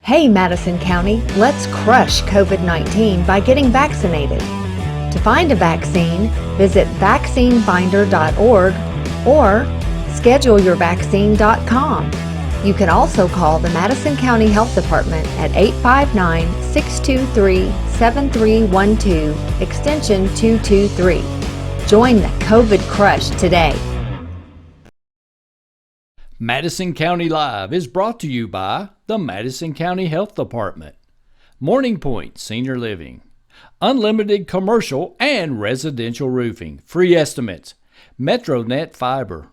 Hey Madison County, let's crush COVID-19 by getting vaccinated. To find a vaccine, visit vaccinefinder.org or scheduleyourvaccine.com. You can also call the Madison County Health Department at 859-623-7312, extension 223. Join the COVID crush today. Madison County Live is brought to you by the Madison County Health Department, Morning Point Senior Living, Unlimited Commercial and Residential Roofing, Free Estimates, MetroNet Fiber,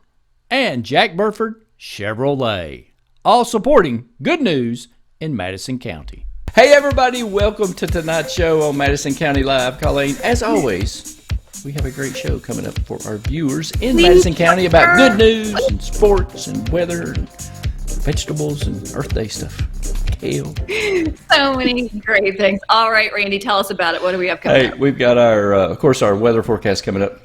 and Jack Burford Chevrolet, all supporting good news in Madison County. Hey everybody, welcome to tonight's show on Madison County Live. Colleen, as always, we have a great show coming up for our viewers in Madison County about good news and sports and weather and vegetables and Earth Day stuff. Kale. So many great things. All right, Randy, tell us about it. What do we have coming up? We've got our, of course, our weather forecast coming up.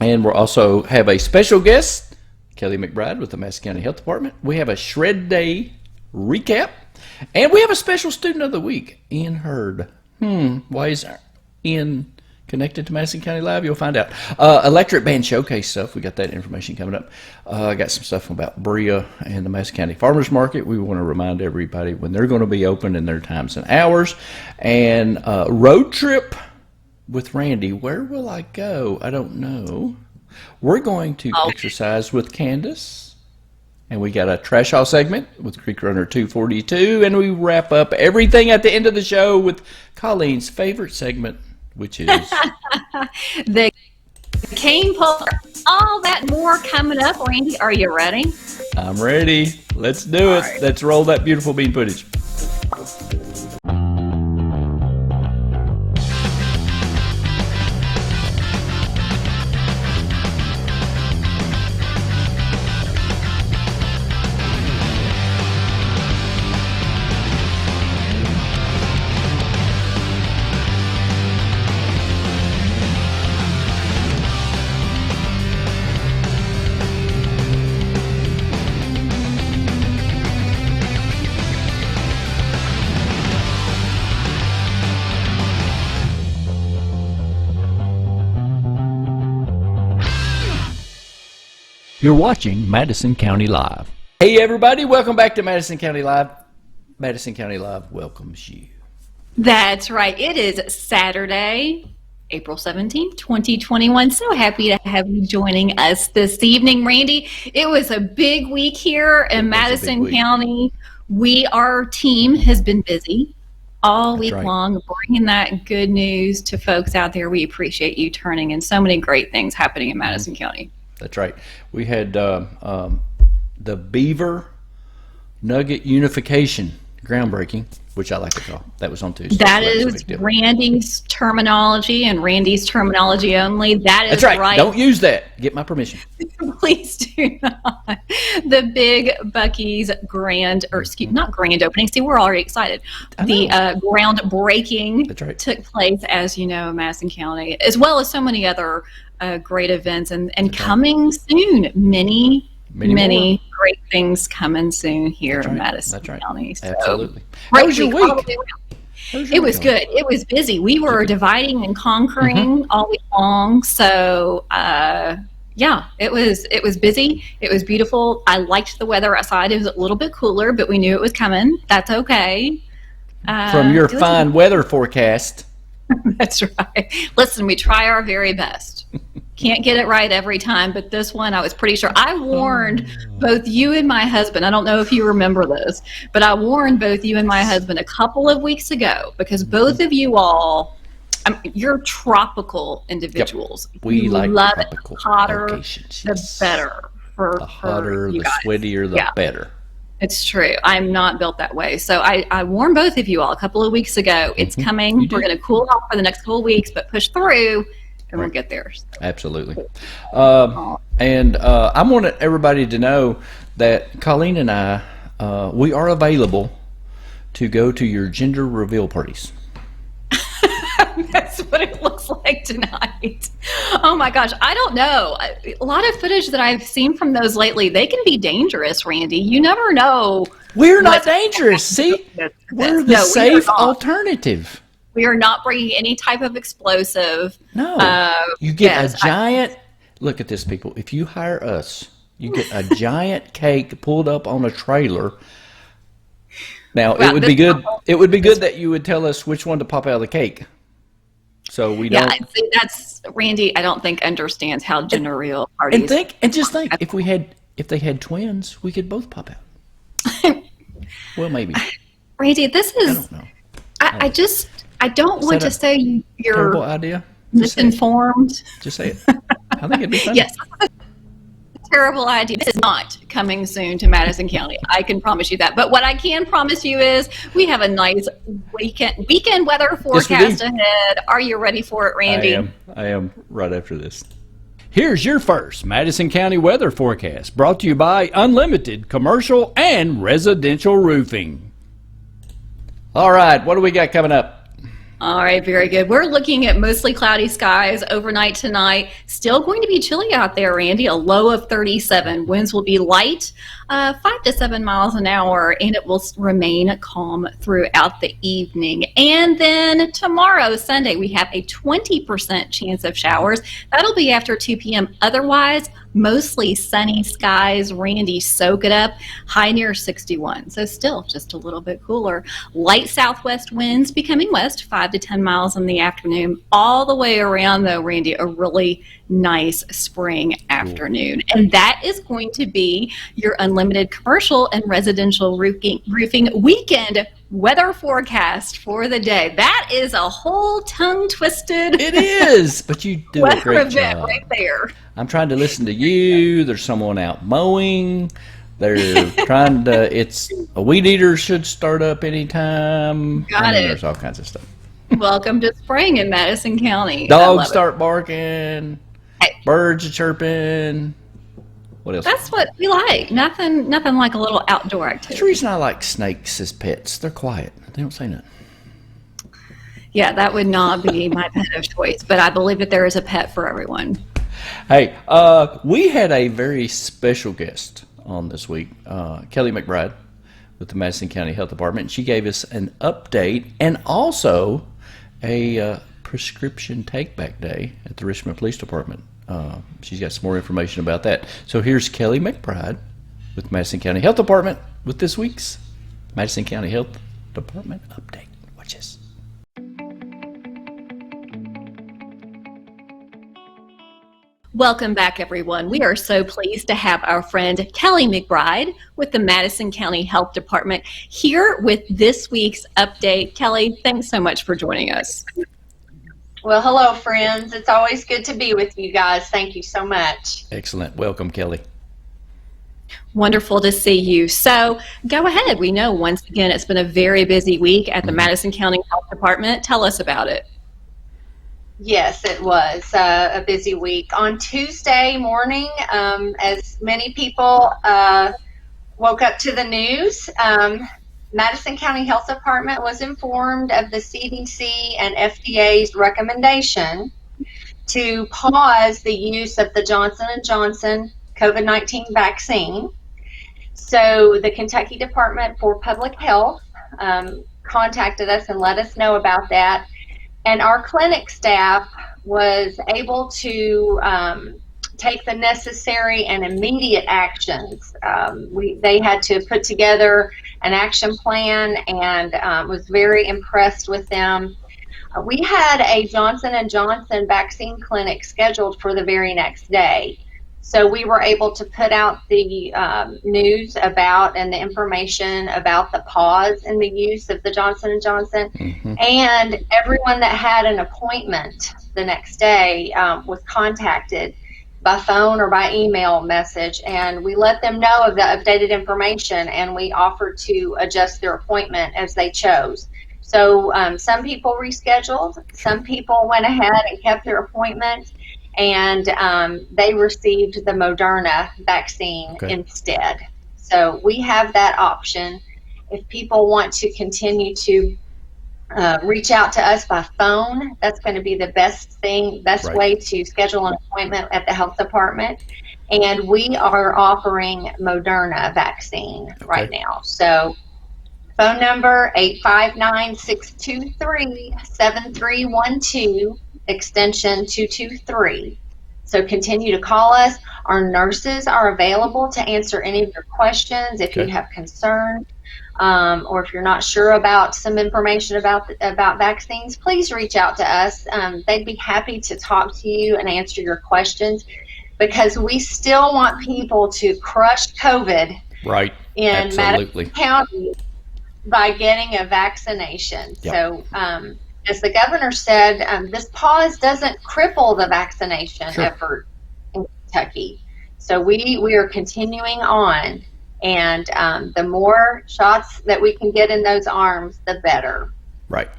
And we'll also have a special guest, Kelly McBride with the Madison County Health Department. We have a Shred Day recap. And we have a special student of the week, Ian Hurd. Why is Ian connected to Madison County Live? You'll find out. Electric Band Showcase stuff. We got that information coming up. I got some stuff about Berea and the Madison County Farmers Market. We want to remind everybody when they're going to be open and their times and hours. And road trip with Randy. Where will I go? I don't know. We're going to exercise with Candace. And we got a trash haul segment with Creek Runner 242. And we wrap up everything at the end of the show with Colleen's favorite segment, which is the cane puller. All that more coming up. Randy, are you ready? I'm ready. Let's do it. Right. Let's roll that beautiful bean footage. You're watching Madison County Live. Hey everybody, welcome back to Madison County Live. Madison County Live welcomes you. That's right. It is Saturday, April 17th, 2021. So happy to have you joining us this evening, Randy. It was a big week here in Madison County. Our team has been busy all week long, bringing that good news to folks out there. We appreciate you turning in. So many great things happening in Madison County. That's right. We had the Beaver Nugget Unification groundbreaking, which I like to call. That was on Tuesday. That is Randy's terminology and Randy's terminology only. That's right. Don't use that. Get my permission. Please do not. The Big Bucky's not grand opening. See, we're already excited. The groundbreaking took place, as you know, in Madison County, as well as so many other great events and coming soon. Many great things coming soon here in Madison County. So, absolutely. How was your week? It was good. It was busy. We were dividing and conquering all week long. So, it was busy. It was beautiful. I liked the weather outside. It was a little bit cooler, but we knew it was coming. That's okay. From your fine weather forecast. That's right. Listen, we try our very best. Can't get it right every time, but this one I was pretty sure. I warned both you and my husband. I don't know if you remember this, but I warned both you and my husband a couple of weeks ago because both of you all, you're tropical individuals. Yep. We like love tropical it. Hotter, locations. The better. The hotter, the sweatier, the better. It's true. I'm not built that way. So I warned both of you all a couple of weeks ago. It's coming. We're going to cool off for the next couple of weeks, but push through. And we'll get there. Absolutely. And I want everybody to know that Colleen and I, we are available to go to your gender reveal parties. That's what it looks like tonight. Oh my gosh, I don't know. A lot of footage that I've seen from those lately, they can be dangerous, Randy. You never know. We're not dangerous. See, we're the safe alternative. We are not bringing any type of explosive. No, you get a giant. Look at this, people. If you hire us, you get a giant cake pulled up on a trailer. Now, it would be good. It would be good that you would tell us which one to pop out of the cake, so we don't. Yeah, that's Randy. I don't think understands how gender real parties. And just think, if they had twins, we could both pop out. Well, maybe. Randy, this is. I don't know. I don't want to say you're terrible idea. Misinformed. Just say it. I think it'd be fun. Yes. Terrible idea. This is not coming soon to Madison County. I can promise you that. But what I can promise you is we have a nice weekend weather forecast ahead. Are you ready for it, Randy? I am right after this. Here's your first Madison County weather forecast, brought to you by Unlimited Commercial and Residential Roofing. All right, what do we got coming up? All right, very good. We're looking at mostly cloudy skies overnight tonight. Still going to be chilly out there, Randy. A low of 37. Winds will be light, 5 to 7 miles an hour, and it will remain calm throughout the evening. And then tomorrow, Sunday, we have a 20% chance of showers. That'll be after 2 p.m. Otherwise, mostly sunny skies. Randy, soak it up. High near 61. So still just a little bit cooler. Light southwest winds becoming west, 5 to 10 miles in the afternoon. All the way around, though, Randy, a really nice spring afternoon. And that is going to be your Unlimited Commercial and Residential Roofing weekend weather forecast for the day. That is a whole tongue-twisted. It is, but you do a great job right there. I'm trying to listen to you. There's someone out mowing. They're trying to. It's a weed eater should start up anytime. Got it. There's all kinds of stuff. Welcome to spring in Madison County. Dogs start barking. Birds are chirping. What else? That's what we like. Nothing like a little outdoor activity. That's the reason I like snakes as pets. They're quiet. They don't say nothing. Yeah, that would not be my pet of choice, but I believe that there is a pet for everyone. Hey, we had a very special guest on this week, Kelly McBride with the Madison County Health Department. She gave us an update and also a prescription take-back day at the Richmond Police Department. She's got some more information about that. So here's Kelly McBride with Madison County Health Department with this week's Madison County Health Department update. Watch this. Welcome back, everyone. We are so pleased to have our friend Kelly McBride with the Madison County Health Department here with this week's update. Kelly, thanks so much for joining us. Well, hello, friends. It's always good to be with you guys. Thank you so much. Excellent. Welcome, Kelly. Wonderful to see you. So go ahead. We know once again it's been a very busy week at the Madison County Health Department. Tell us about it. Yes, it was a busy week. On Tuesday morning, as many people woke up to the news, Madison County Health Department was informed of the CDC and FDA's recommendation to pause the use of the Johnson & Johnson COVID-19 vaccine. So the Kentucky Department for Public Health contacted us and let us know about that. And our clinic staff was able to take the necessary and immediate actions. They had to put together an action plan and was very impressed with them. We had a Johnson & Johnson vaccine clinic scheduled for the very next day. So we were able to put out the news about and the information about the pause in the use of the Johnson & Johnson. And everyone that had an appointment the next day was contacted by phone or by email message, and we let them know of the updated information, and we offered to adjust their appointment as they chose. So some people rescheduled, some people went ahead and kept their appointment, and they received the Moderna vaccine instead. So we have that option. If people want to continue to reach out to us by phone. That's going to be the best Right. way to schedule an appointment at the health department. And we are offering Moderna vaccine right now. So phone number 859-623-7312, extension 223. So continue to call us. Our nurses are available to answer any of your questions if you have concerns. Or if you're not sure about some information about vaccines, please reach out to us. They'd be happy to talk to you and answer your questions, because we still want people to crush COVID in Absolutely. Madison County by getting a vaccination. Yep. So, as the governor said, this pause doesn't cripple the vaccination effort in Kentucky. So we are continuing on. And the more shots that we can get in those arms, the better. Right.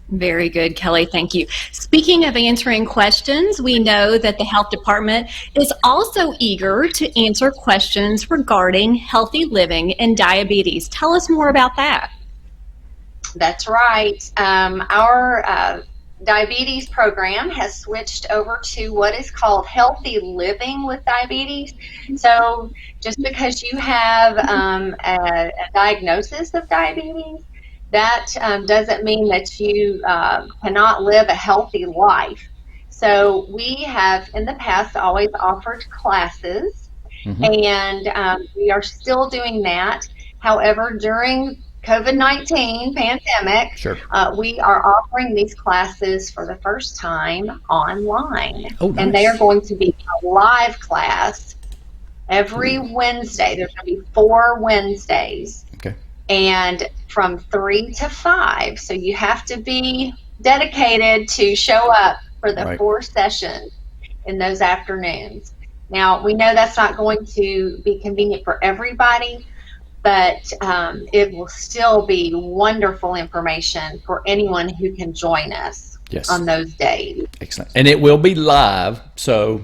Very good, Kelly. Thank you. Speaking of answering questions, we know that the health department is also eager to answer questions regarding healthy living and diabetes. Tell us more about that. That's right. Our diabetes program has switched over to what is called healthy living with diabetes. So just because you have a diagnosis of diabetes, that doesn't mean that you cannot live a healthy life. So we have in the past always offered classes, and we are still doing that. However, during COVID-19 pandemic, we are offering these classes for the first time online. Oh, nice. And they are going to be a live class every Wednesday. There's going to be 4 Wednesdays. And from 3 to 5. So you have to be dedicated to show up for the 4 sessions in those afternoons. Now, we know that's not going to be convenient for everybody, but it will still be wonderful information for anyone who can join us on those days. Excellent. And it will be live, so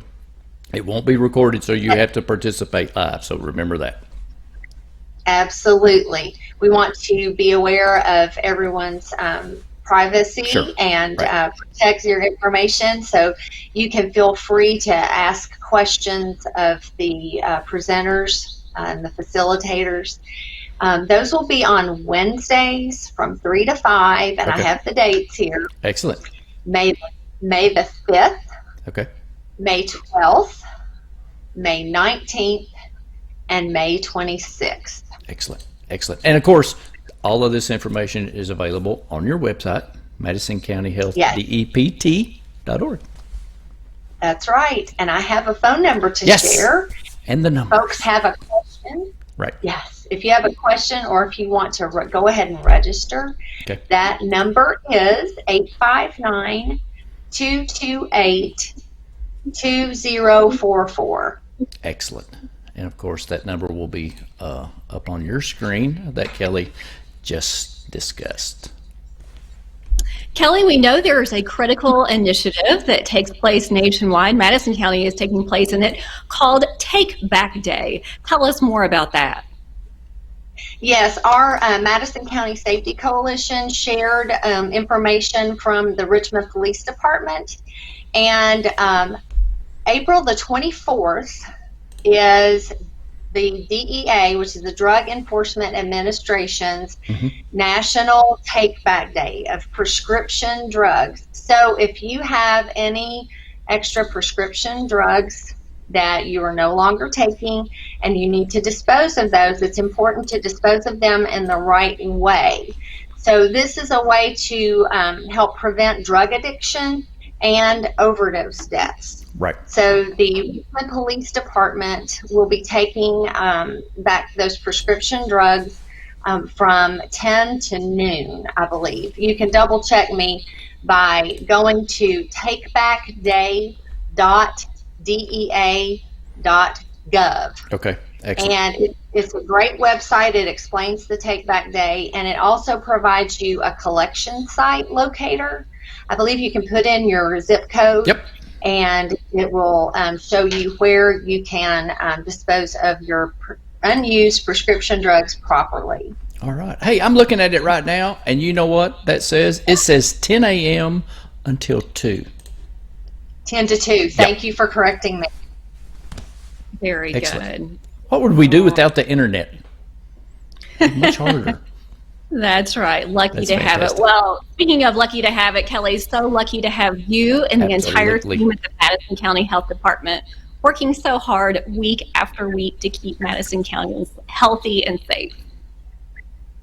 it won't be recorded, so you have to participate live. So remember that. Absolutely. We want to be aware of everyone's privacy and protect your information. So you can feel free to ask questions of the presenters and the facilitators. Those will be on Wednesdays from 3 to 5, and I have the dates here. Excellent. May the 5th, May 12th, May 19th, and May 26th. Excellent. And of course, all of this information is available on your website, MadisonCountyHealthDEPT.org. That's right. And I have a phone number to share. And the number. Folks have a question. Right. Yes. If you have a question or if you want to go ahead and register, that number is 859-228-2044. Excellent. And of course, that number will be up on your screen that Kelly just discussed. Kelly, we know there is a critical initiative that takes place nationwide. Madison County is taking place in it, called Take Back Day. Tell us more about that. Yes, our Madison County Safety Coalition shared information from the Richmond Police Department. And April the 24th is the DEA, which is the Drug Enforcement Administration's National Take Back Day of prescription drugs. So if you have any extra prescription drugs that you are no longer taking and you need to dispose of those, it's important to dispose of them in the right way. So this is a way to help prevent drug addiction and overdose deaths. Right. So the Richmond Police Department will be taking back those prescription drugs from 10 to noon, I believe. You can double check me by going to takebackday.dea.gov. Okay. Excellent. And it's a great website. It explains the Take Back Day, and it also provides you a collection site locator. I believe you can put in your zip code. And it will show you where you can dispose of your unused prescription drugs properly. All right. Hey, I'm looking at it right now, and you know what that says? It says 10 a.m. until 2. 10 to 2. Thank you for correcting me. Very Excellent. good. What would we do without the internet? Much harder. That's right. Lucky That's to have it. fantastic. Well, speaking of lucky to have it, Kelly, so lucky to have you and the entire Absolutely. team at the Madison County Health Department working so hard week after week to keep Madison County healthy and safe.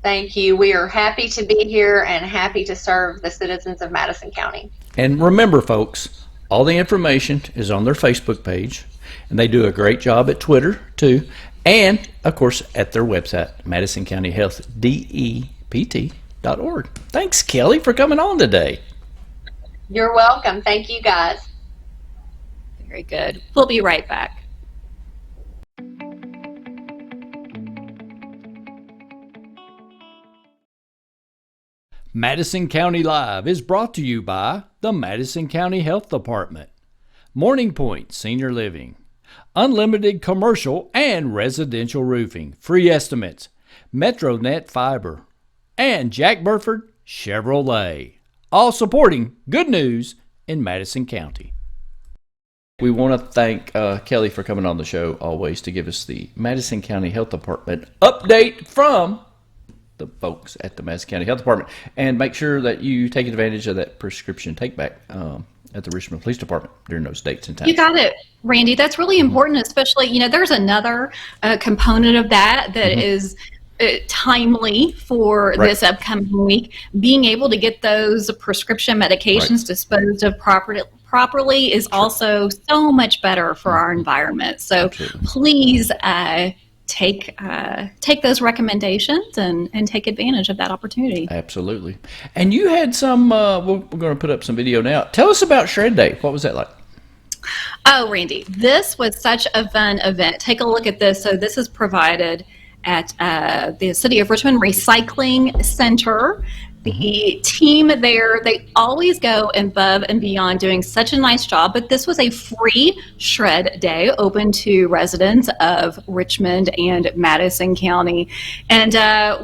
Thank you. We are happy to be here and happy to serve the citizens of Madison County. And remember, folks, all the information is on their Facebook page, and they do a great job at Twitter, too, and, of course, at their website, madisoncountyhealthdept.org. Thanks, Kelly, for coming on today. You're welcome. Thank you, guys. Very good. We'll be right back. Madison County Live is brought to you by the Madison County Health Department, Morning Point Senior Living, Unlimited Commercial and Residential Roofing, Free Estimates, MetroNet Fiber, and Jack Burford Chevrolet, all supporting good news in Madison County. We want to thank Kelly for coming on the show always to give us the Madison County Health Department update from the folks at the Madison County Health Department, and make sure that you take advantage of that prescription take back at the Richmond Police Department during those dates and times. You got it, Randy. That's really important, especially, there's another component of that is timely for this upcoming week. Being able to get those prescription medications disposed of properly is also so much better for our environment. So please take those recommendations and take advantage of that opportunity. Absolutely. And you had some, we're going to put up some video now. Tell us about Shred Day. What was that like? Oh, Randy, this was such a fun event. Take a look at this. So this is provided at the City of Richmond Recycling Center. The team there, they always go above and beyond, doing such a nice job. But this was a free shred day open to residents of Richmond and Madison County. And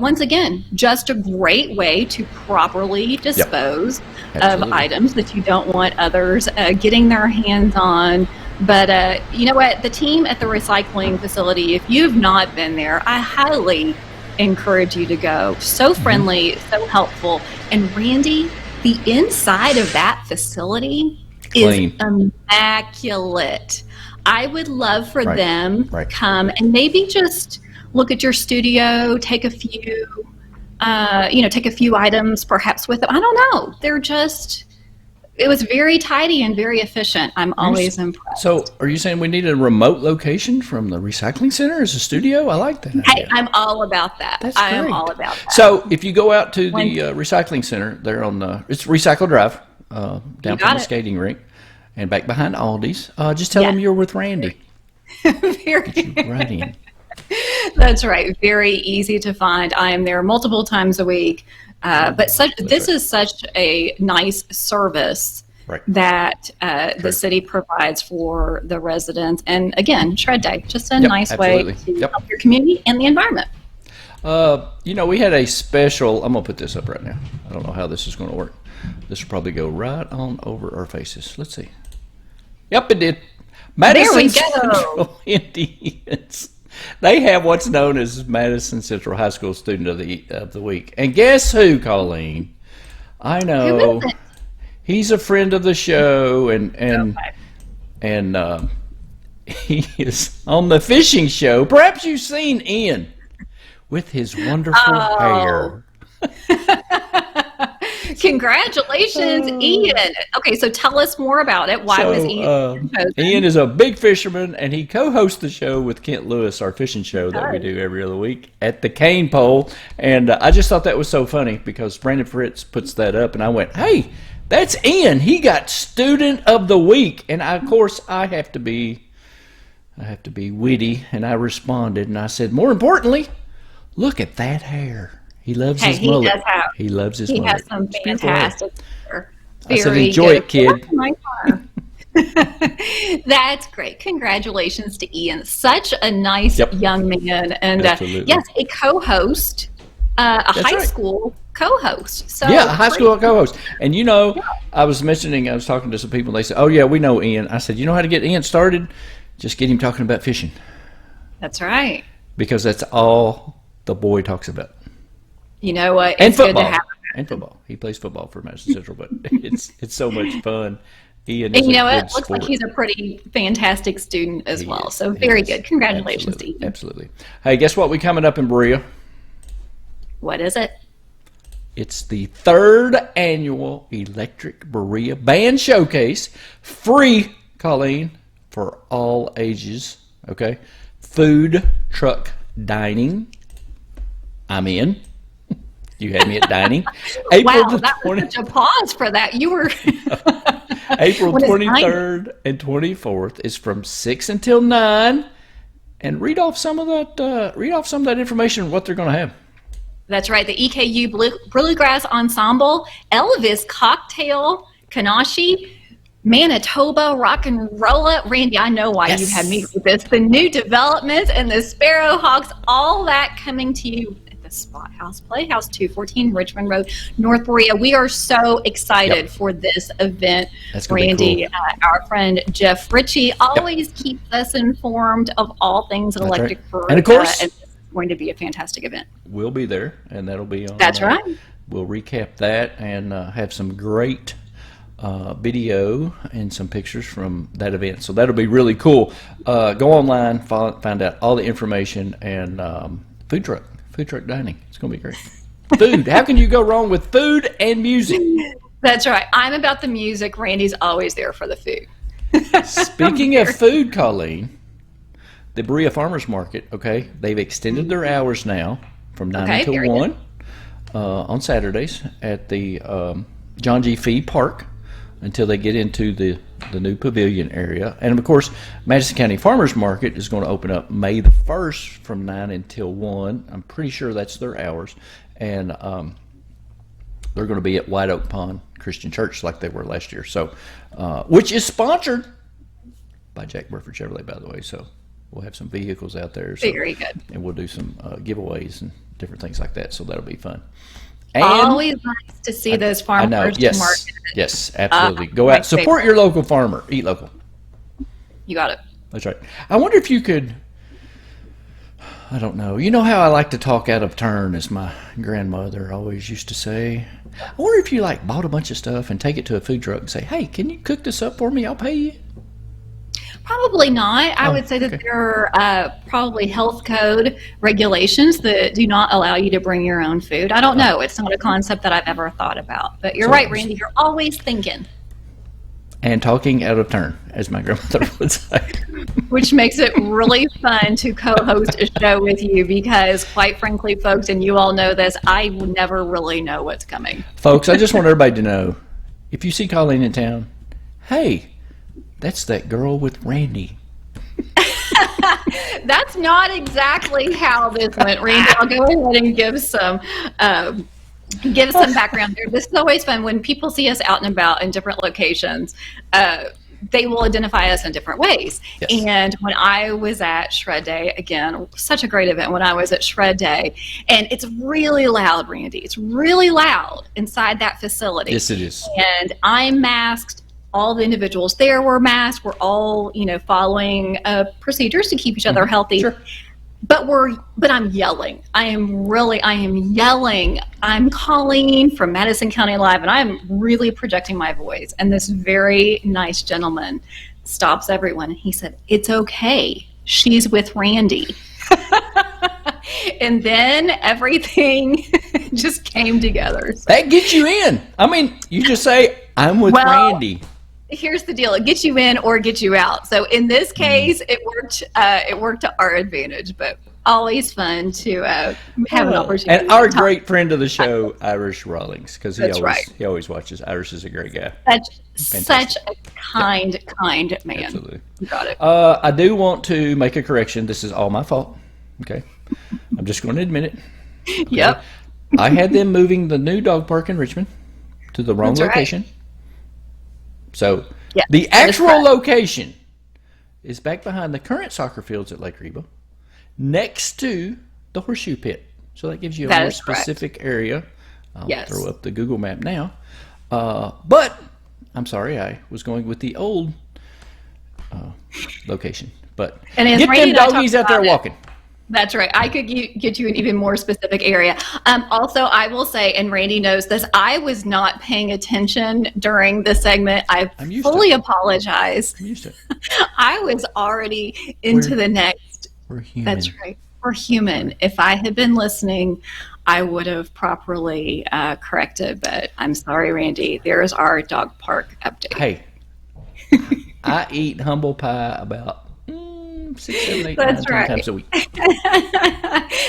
once again, just a great way to properly dispose of items that you don't want others getting their hands on. But you know what? The team at the recycling facility, if you've not been there, I highly encourage you to go. So friendly, so helpful. And Randy, the inside of that facility is immaculate. I would love for them to come and maybe just look at your studio, take a few items perhaps with them. I don't know. It was very tidy and very efficient. I'm always impressed. So are you saying we need a remote location from the recycling center as a studio? I like that. Hey, I'm all about that. I am all about that. So if you go out to the recycling center, they're on it's Recycle Drive, down from the skating rink and back behind Aldi's. Just tell them you're with Randy. Right in. That's right. Very easy to find. I am there multiple times a week. But this is such a nice service that the city provides for the residents. And again, Shred Day, just a nice way to help your community and the environment. We had a special, I'm going to put this up right now. I don't know how this is going to work. This will probably go right on over our faces. Let's see. Yep, it did. Madison Central Indians. They have what's known as Madison Central High School Student of the Week. And guess who, Colleen? I know. Who is it? He's a friend of the show, and he is on the fishing show. Perhaps you've seen Ian with his wonderful hair. Congratulations, Ian. Okay, so tell us more about it. Why was Ian chosen? Ian is a big fisherman, and he co-hosts the show with Kent Lewis, our fishing show that we do every other week at the Cane Pole. And I just thought that was so funny because Brandon Fritz puts that up, and I went, hey, that's Ian. He got Student of the Week. And of course, I have to be witty, and I responded, and I said, more importantly, look at that hair. He loves his mullet. He loves his mullet. He has some fantastic hair. I said, enjoy it, kid. That's great. Congratulations to Ian. Such a nice young man. And yes, a co-host a That's high right. school co-host. So Yeah, a high school co-host. And I was talking to some people, and they said, oh, yeah, we know Ian. I said, you know how to get Ian started? Just get him talking about fishing. That's right. Because that's all the boy talks about. You know what? And It's good to football. have. And football. He plays football for Madison Central, but it's so much fun. Ian is And you know a what? good Looks like sport. he's a pretty fantastic student as He well. is. So He very is. good. Congratulations Absolutely. to you. Absolutely. Hey, guess what? We coming up in Berea. What is it? It's the 3rd annual Electric Berea Band Showcase. Free, Colleen, for all ages. Okay? Food truck dining. I'm in. You had me at dining. April Wow, the that was 20 such a pause for that. You were April What is 23rd and 24th is from 6 until 9. And read off some of that information, what they're going to have. That's right. The EKU Bluegrass Ensemble, Elvis Cocktail, Kanashi, Manitoba Rock and Rolla. Randy, I know why you had me with this. The new developments and the Sparrowhawks, all that coming to you at the Spot House Playhouse, 214 Richmond Road, North Berea. We are so excited for this event. That's gonna be Randy, cool. our friend Jeff Ritchie always keeps us informed of all things That's electric right. Berea. And of course, and this is going to be a fantastic event. we'll be there, and that'll be on. That's right. We'll recap that and have some great video and some pictures from that event. So that'll be really cool. Go online, find out all the information, and food truck dining. It's going to be great. Food. How can you go wrong with food and music? That's right. I'm about the music. Randy's always there for the food. Speaking of food, Colleen, the Berea Farmers Market, okay, they've extended their hours now from 9 Okay, until very 1 on Saturdays at the John G. Fee Park until they get into the new pavilion area. And, of course, Madison County Farmers Market is going to open up May the 1st from 9 until 1. I'm pretty sure that's their hours. And they're going to be at White Oak Pond Christian Church like they were last year. So, which is sponsored by Jack Burford Chevrolet, by the way. So we'll have some vehicles out there. So, Very good. and we'll do some giveaways and different things like that. So that'll be fun. And Always nice to see those I know. farmers Yes. market. Yes. Absolutely. Go my out. Support your local farmer. Eat local. You got it. That's right. I wonder if you could. I don't know. You know how I like to talk out of turn, as my grandmother always used to say. I wonder if you bought a bunch of stuff and take it to a food truck and say, "Hey, can you cook this up for me? I'll pay you." Probably not. I would say that okay. there are probably health code regulations that do not allow you to bring your own food. I don't know. It's not a concept that I've ever thought about. But you're right, Randy. You're always thinking, And talking out of turn, as my grandmother would say. which makes it really fun to co-host a show with you because, quite frankly, folks, and you all know this, I never really know what's coming. Folks, I just want everybody to know, if you see Colleen in town, hey, that's that girl with Randy. That's not exactly how this went, Randy. I'll go ahead and give some background there. This is always fun when people see us out and about in different locations. They will identify us in different ways. Yes. And when I was at Shred Day, again, such a great event when I was at Shred Day, and it's really loud, Randy. It's really loud inside that facility. Yes, it is. And I'm masked. All the individuals there were masked. We're all, following procedures to keep each other healthy. Sure. But I'm yelling. I am yelling. I'm calling from Madison County Live, and I'm really projecting my voice. And this very nice gentleman stops everyone, and he said, "It's okay. She's with Randy." And then everything just came together. So, That gets you in. I mean, you just say, "I'm with Randy." here's the deal: it gets you in or it gets you out. So in this case, it worked. It worked to our advantage, but always fun to have an opportunity. And our to talk. great friend of the show, Irish Rawlings, because he always watches. Irish is a great guy. Such a kind man. Absolutely. You got it. I do want to make a correction. This is all my fault. Okay. I'm just going to admit it. Okay? Yep. I had them moving the new dog park in Richmond to the wrong That's right. location. So Yeah, the that is actual correct. location is back behind the current soccer fields at Lake Reba, next to the horseshoe pit. So that gives you a That more is correct. specific area. I'll Yes. throw up the Google map now. But I'm sorry, I was going with the old location. But And as get Randy them and I doggies talked out there about it, walking. That's right. I could get you an even more specific area. Also, I will say, and Randy knows this, I was not paying attention during the segment. I I'm used fully to it. apologize. I'm used to it. I was already into the next. We're human. That's right. We're human. If I had been listening, I would have properly corrected. But I'm sorry, Randy. There's our dog park update. Hey, I eat humble pie about 6, 7, 8, 9, That's 10 right. times a week.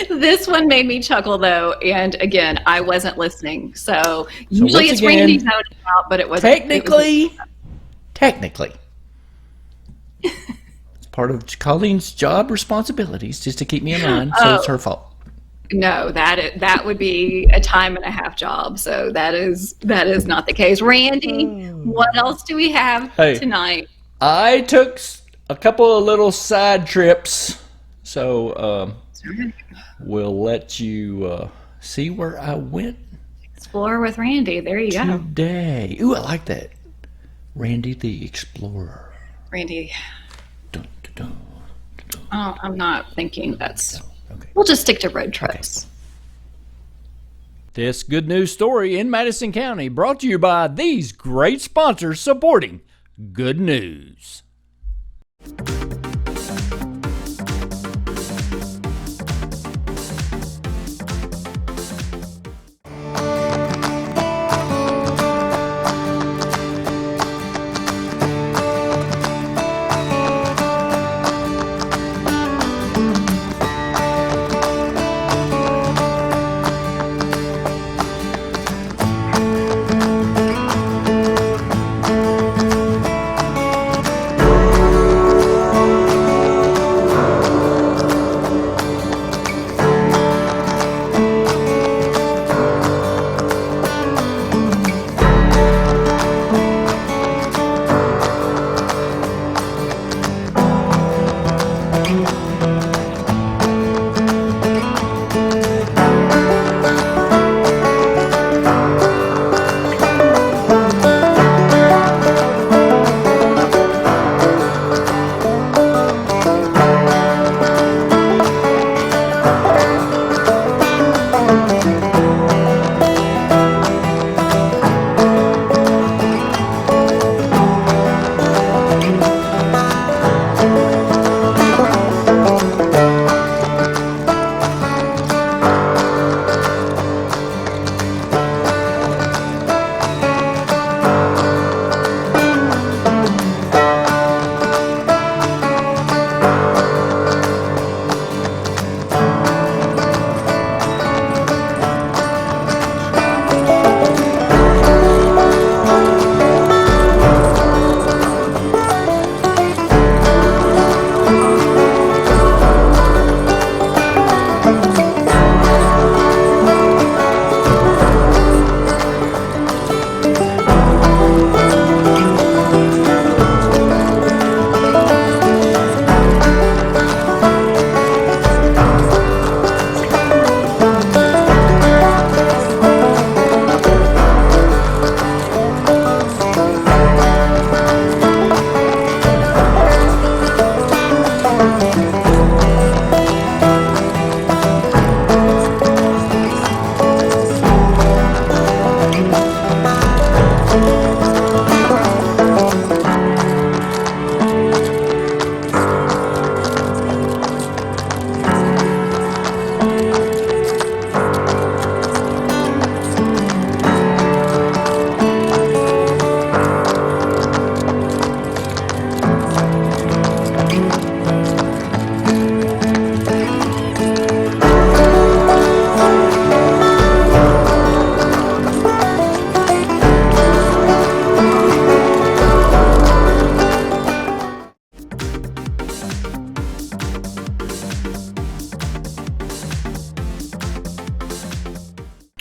This one made me chuckle though, and again, I wasn't listening. So usually once it's again, Randy's note out, but it wasn't. Technically, it's part of Colleen's job responsibilities just to keep me in line, so it's her fault. No, that would be a time and a half job. So that is not the case. Randy, what else do we have tonight? I took a couple of little side trips, so we'll let you see where I went Explore with Randy. There you go. today. Ooh, I like that. Randy the Explorer. Randy, Dun, dun, dun, dun. I'm not thinking that's. Okay. We'll just stick to road trips. This good news story in Madison County brought to you by these great sponsors supporting Good News.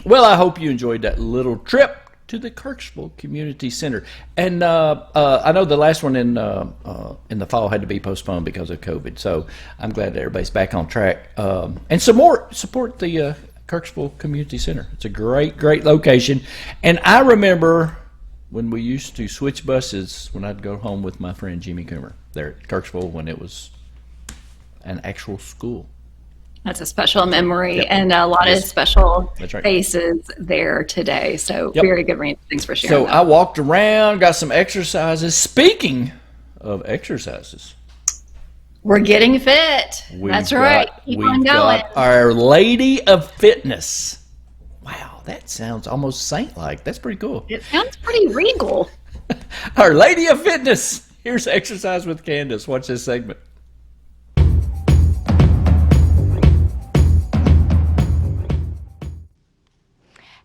Well, I hope you enjoyed that little trip to the Kirksville Community Center. And I know the last one in the fall had to be postponed because of COVID. So I'm glad that everybody's back on track. And some more support the Kirksville Community Center. It's a great, great location. And I remember when we used to switch buses when I'd go home with my friend Jimmy Coomer there at Kirksville when it was an actual school. That's a special memory, Yep. and a lot of Yes. special That's right. faces there today. So Yep. very good, Randy. Thanks for sharing So that. I walked around, got some exercises. Speaking of exercises, We're getting fit. That's right. Keep on going. got Our Lady of Fitness. Wow, that sounds almost saint-like. That's pretty cool. It sounds pretty regal. Our Lady of Fitness. Here's Exercise with Candace. Watch this segment.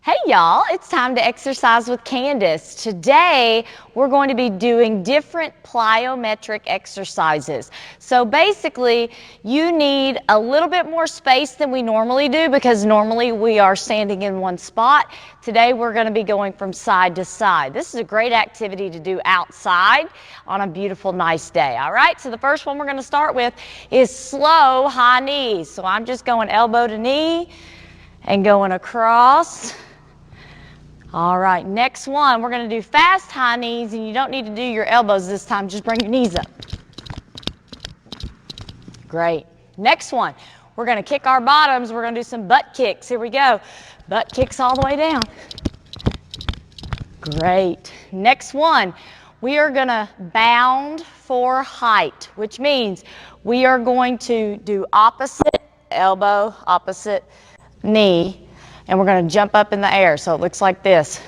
Hey y'all, it's time to exercise with Candace. Today, we're going to be doing different plyometric exercises. So basically, you need a little bit more space than we normally do because normally we are standing in one spot. Today, we're going to be going from side to side. This is a great activity to do outside on a beautiful, nice day. All right, so the first one we're going to start with is slow high knees. So I'm just going elbow to knee and going across. All right, next one, we're going to do fast high knees, and you don't need to do your elbows this time. Just bring your knees up. Great. Next one, we're going to kick our bottoms. We're going to do some butt kicks. Here we go. Butt kicks all the way down. Great. Next one, we are going to bound for height, which means we are going to do opposite elbow, opposite knee, and we're going to jump up in the air. So it looks like this.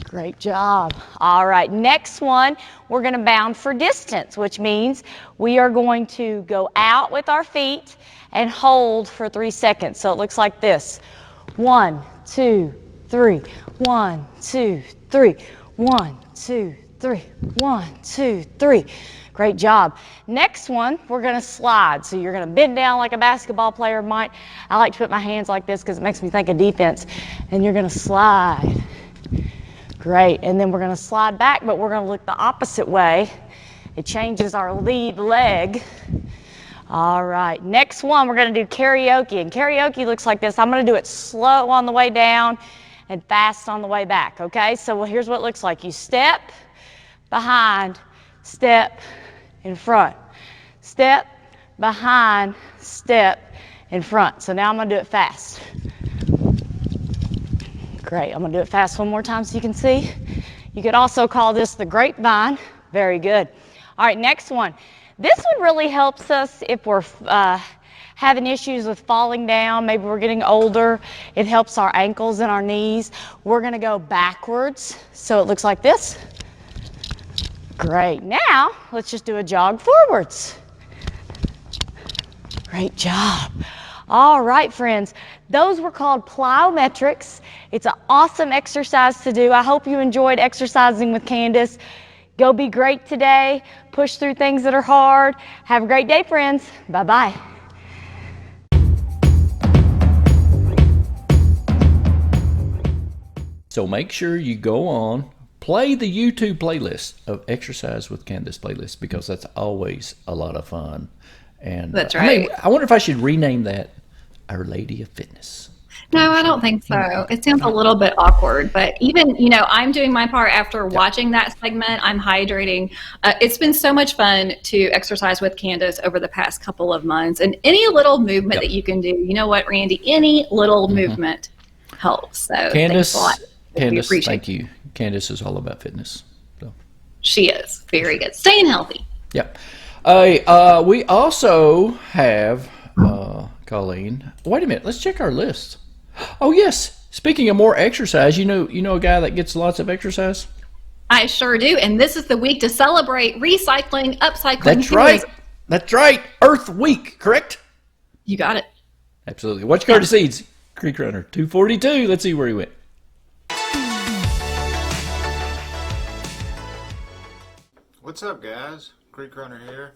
Great job. All right, next one, we're going to bound for distance, which means we are going to go out with our feet and hold for 3 seconds. So it looks like this. 1, 2, 3. 1, 2, 3. 1, 2, 3. 1, 2, 3. Great job. Next one, we're going to slide. So you're going to bend down like a basketball player might. I like to put my hands like this because it makes me think of defense. And you're going to slide. Great. And then we're going to slide back, but we're going to look the opposite way. It changes our lead leg. All right. Next one, we're going to do karaoke. And karaoke looks like this. I'm going to do it slow on the way down and fast on the way back. Okay? So here's what it looks like. You step behind, step in front, step behind, step in front. So now I'm going to do it fast. Great. I'm going to do it fast one more time so you can see. You could also call this the grapevine. Very good. All right, next one. This one really helps us if we're having issues with falling down. Maybe we're getting older. It helps our ankles and our knees. We're going to go backwards. So it looks like this. Great. Now, let's just do a jog forwards. Great job. All right, friends. Those were called plyometrics. It's an awesome exercise to do. I hope you enjoyed exercising with Candace. Go be great today. Push through things that are hard. Have a great day, friends. Bye-bye. So make sure you go on, play the YouTube playlist of Exercise with Candace playlist because that's always a lot of fun. And That's right. I wonder if I should rename that Our Lady of Fitness. No, I don't think so. It sounds a little bit awkward, but even, I'm doing my part after watching that segment. I'm hydrating. It's been so much fun to exercise with Candace over the past couple of months. And any little movement that you can do, you know what, Randy? Any little movement helps. So Candace, thanks a lot. We appreciate thank you. Candace is all about fitness. So. She is. Very good. Staying healthy. Yep. We also have, Colleen. Wait a minute. Let's check our list. Oh, yes. Speaking of more exercise, you know a guy that gets lots of exercise? I sure do. And this is the week to celebrate recycling, upcycling. That's right. That's right. Earth Week, correct? You got it. Absolutely. Watch Curtis Seeds, Creek Runner, 242. Let's see where he went. What's up, guys? Creek Runner here.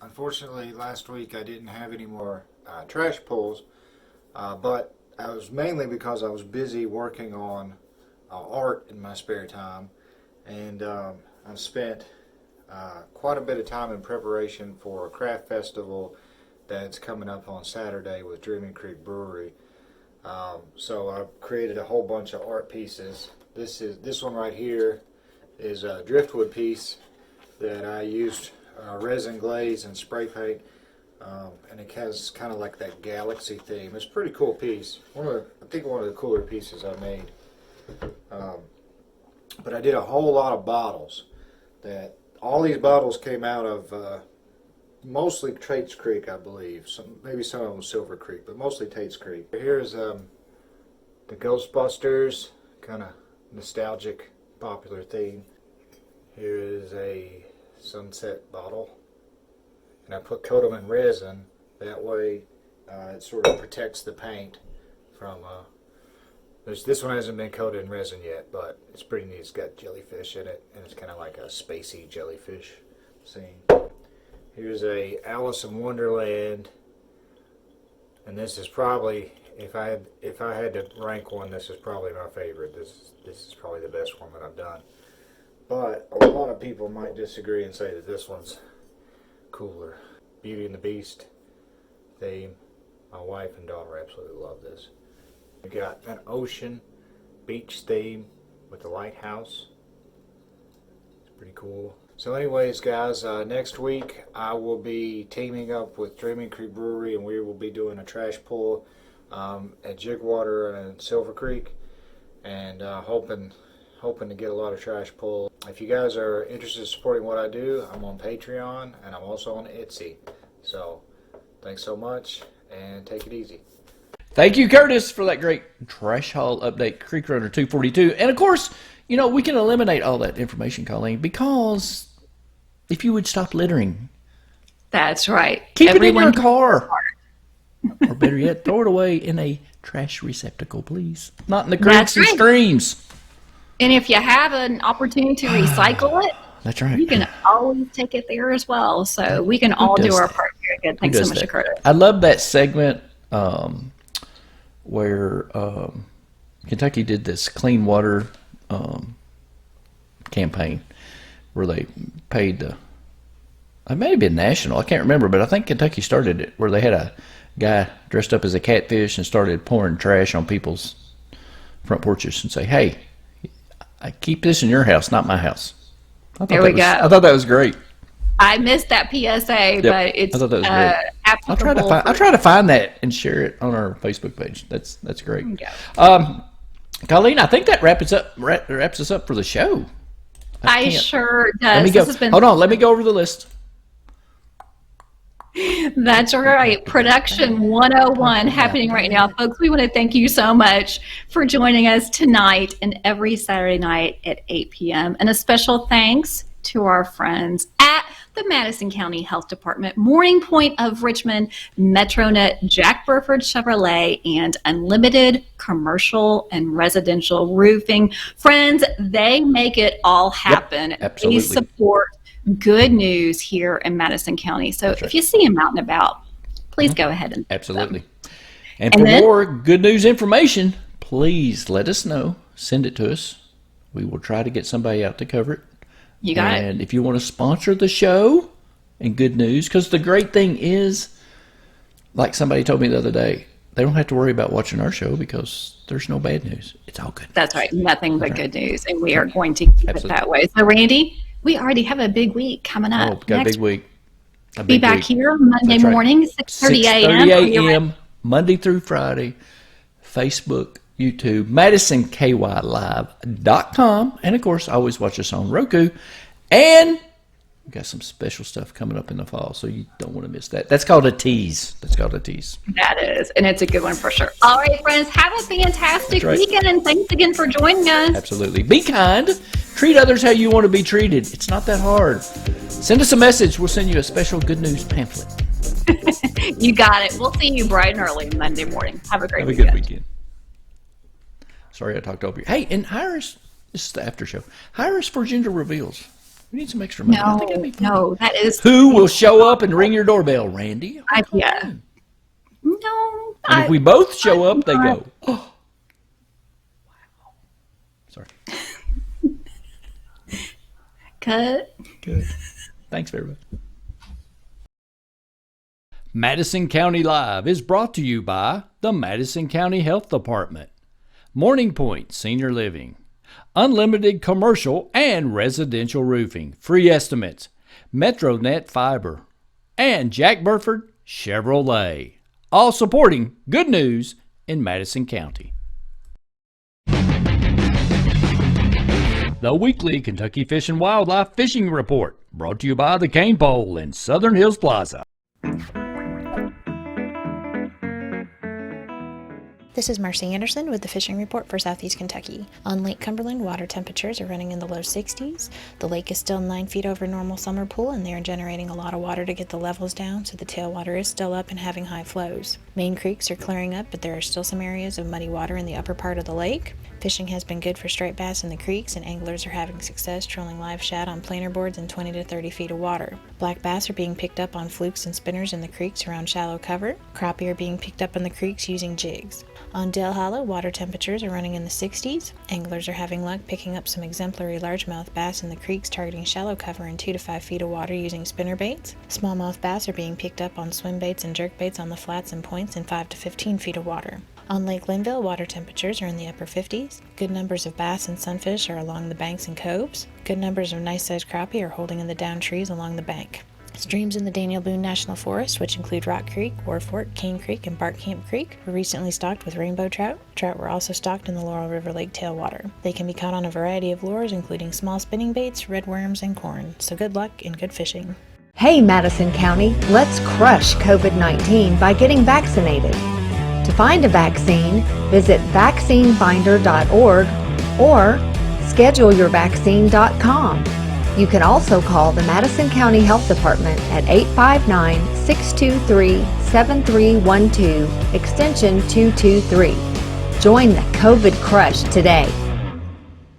Unfortunately, last week I didn't have any more trash pulls, but I was mainly because I was busy working on art in my spare time, and I've spent quite a bit of time in preparation for a craft festival that's coming up on Saturday with Dreaming Creek Brewery. So I created a whole bunch of art pieces. This one right here is a driftwood piece that I used resin glaze and spray paint, and it has kind of like that galaxy theme. It's a pretty cool piece. I think one of the cooler pieces I made. But I did a whole lot of bottles. All these bottles came out of mostly Tate's Creek, I believe. Maybe some of them Silver Creek, but mostly Tate's Creek. Here's the Ghostbusters, kind of nostalgic, popular theme. Here is a sunset bottle, and I coat them in resin. That way, it sort of protects the paint from. This one hasn't been coated in resin yet, but it's pretty neat. It's got jellyfish in it, and it's kind of like a spacey jellyfish scene. Here's a Alice in Wonderland, and this is probably, if I had to rank one, this is probably my favorite. This is probably the best one that I've done. But a lot of people might disagree and say that this one's cooler. Beauty and the Beast theme. My wife and daughter absolutely love this. We got an ocean beach theme with the lighthouse. It's pretty cool. So anyways, guys, next week I will be teaming up with Dreaming Creek Brewery, and we will be doing a trash pull at Jigwater and Silver Creek, and hoping to get a lot of trash pull. If you guys are interested in supporting what I do, I'm on Patreon and I'm also on Etsy. So thanks so much, and take it easy. Thank you, Curtis, for that great trash haul update, Creek Runner 242. And of course, we can eliminate all that information, Colleen, because if you would stop littering. That's right. Keep it in your car. Or better yet, throw it away in a trash receptacle, please. Not in the creeks and streams. And if you have an opportunity to recycle it, that's right, you can always take it there as well. So we can all do our part here. Good. Thanks so much, Curtis. I love that segment where Kentucky did this clean water campaign where they paid it may have been national, I can't remember, but I think Kentucky started it, where they had a guy dressed up as a catfish and started pouring trash on people's front porches and say, hey, I keep this in your house, not my house. There we go. I thought that was great. I missed that PSA, but it's applicable. I'll try to find that and share it on our Facebook page. That's great. Colleen, I think that wraps us up for the show. I sure does. Let me go. Hold on. Let me go over the list. That's right. Production 101 happening right now. Folks, we want to thank you so much for joining us tonight and every Saturday night at 8 p.m. And a special thanks to our friends at the Madison County Health Department, Morning Point of Richmond, MetroNet, Jack Burford Chevrolet, and Unlimited Commercial and Residential Roofing. Friends, they make it all happen. Yep, absolutely. They support good news here in Madison County. So if you see them out and about, please go ahead and absolutely. And for more good news information, please let us know. Send it to us. We will try to get somebody out to cover it. You got it. And if you want to sponsor the show and good news, because the great thing is, like somebody told me the other day, they don't have to worry about watching our show because there's no bad news. It's all good. That's right. Nothing but good news. And we are going to keep it that way. So, Randy, we already have a big week coming up. Oh, got a big week. Be back here Monday morning, 6:30 a.m. 6:30 a.m. Monday through Friday. Facebook, YouTube, MadisonKYLive.com. And, of course, always watch us on Roku. And we got some special stuff coming up in the fall, so you don't want to miss that. That's called a tease. That is, and it's a good one for sure. All right, friends, have a fantastic weekend, and thanks again for joining us. Absolutely. Be kind. Treat others how you want to be treated. It's not that hard. Send us a message. We'll send you a special good news pamphlet. You got it. We'll see you bright and early Monday morning. Have a great weekend. Have a good weekend. Sorry I talked over you. Hey, and hire us. This is the after show. Hire us for gender reveals. We need some extra money. I think that'd be fun. No, that is. Who will show up and ring your doorbell, Randy? Yeah. No. And if we both show up, they go, oh. Wow. Sorry. Cut. Good. Thanks, everybody. Madison County Live is brought to you by the Madison County Health Department, Morning Point Senior Living, Unlimited Commercial and Residential Roofing, Free Estimates, MetroNet Fiber, and Jack Burford Chevrolet, all supporting good news in Madison County. The weekly Kentucky Fish and Wildlife Fishing Report, brought to you by the Cane Pole in Southern Hills Plaza. This is Marcy Anderson with the Fishing Report for Southeast Kentucky. On Lake Cumberland, water temperatures are running in the low 60s. The lake is still 9 feet over normal summer pool, and they are generating a lot of water to get the levels down, so the tailwater is still up and having high flows. Main creeks are clearing up, but there are still some areas of muddy water in the upper part of the lake. Fishing has been good for striped bass in the creeks, and anglers are having success trolling live shad on planer boards in 20 to 30 feet of water. Black bass are being picked up on flukes and spinners in the creeks around shallow cover. Crappie are being picked up in the creeks using jigs. On Dale Hollow, water temperatures are running in the 60s. Anglers are having luck picking up some exemplary largemouth bass in the creeks targeting shallow cover in 2 to 5 feet of water using spinner baits. Smallmouth bass are being picked up on swim baits and jerk baits on the flats and points in 5 to 15 feet of water. On Lake Linville, water temperatures are in the upper 50s. Good numbers of bass and sunfish are along the banks and coves. Good numbers of nice-sized crappie are holding in the down trees along the bank. Streams in the Daniel Boone National Forest, which include Rock Creek, War Fork, Cane Creek, and Bark Camp Creek, were recently stocked with rainbow trout. Trout were also stocked in the Laurel River Lake tailwater. They can be caught on a variety of lures, including small spinning baits, red worms, and corn. So good luck and good fishing. Hey Madison County, let's crush COVID-19 by getting vaccinated. To find a vaccine, visit vaccinefinder.org or scheduleyourvaccine.com. You can also call the Madison County Health Department at 859-623-7312, extension 223. Join the COVID Crush today.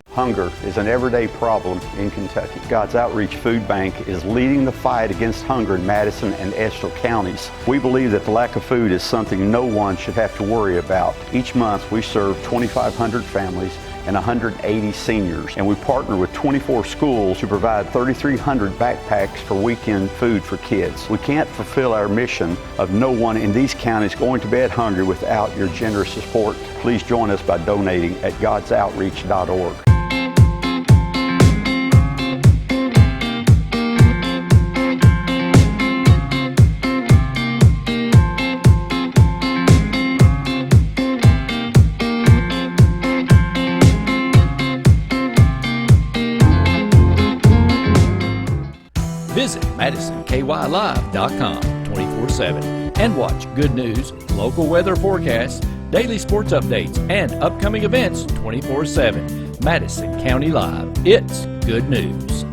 Hunger is an everyday problem in Kentucky. God's Outreach Food Bank is leading the fight against hunger in Madison and Estill counties. We believe that the lack of food is something no one should have to worry about. Each month we serve 2,500 families and 180 seniors, and we partner with 24 schools to provide 3,300 backpacks for weekend food for kids. We can't fulfill our mission of no one in these counties going to bed hungry without your generous support. Please join us by donating at godsoutreach.org. Visit MadisonKYLive.com 24/7 and watch good news, local weather forecasts, daily sports updates, and upcoming events 24/7. Madison County Live. It's good news.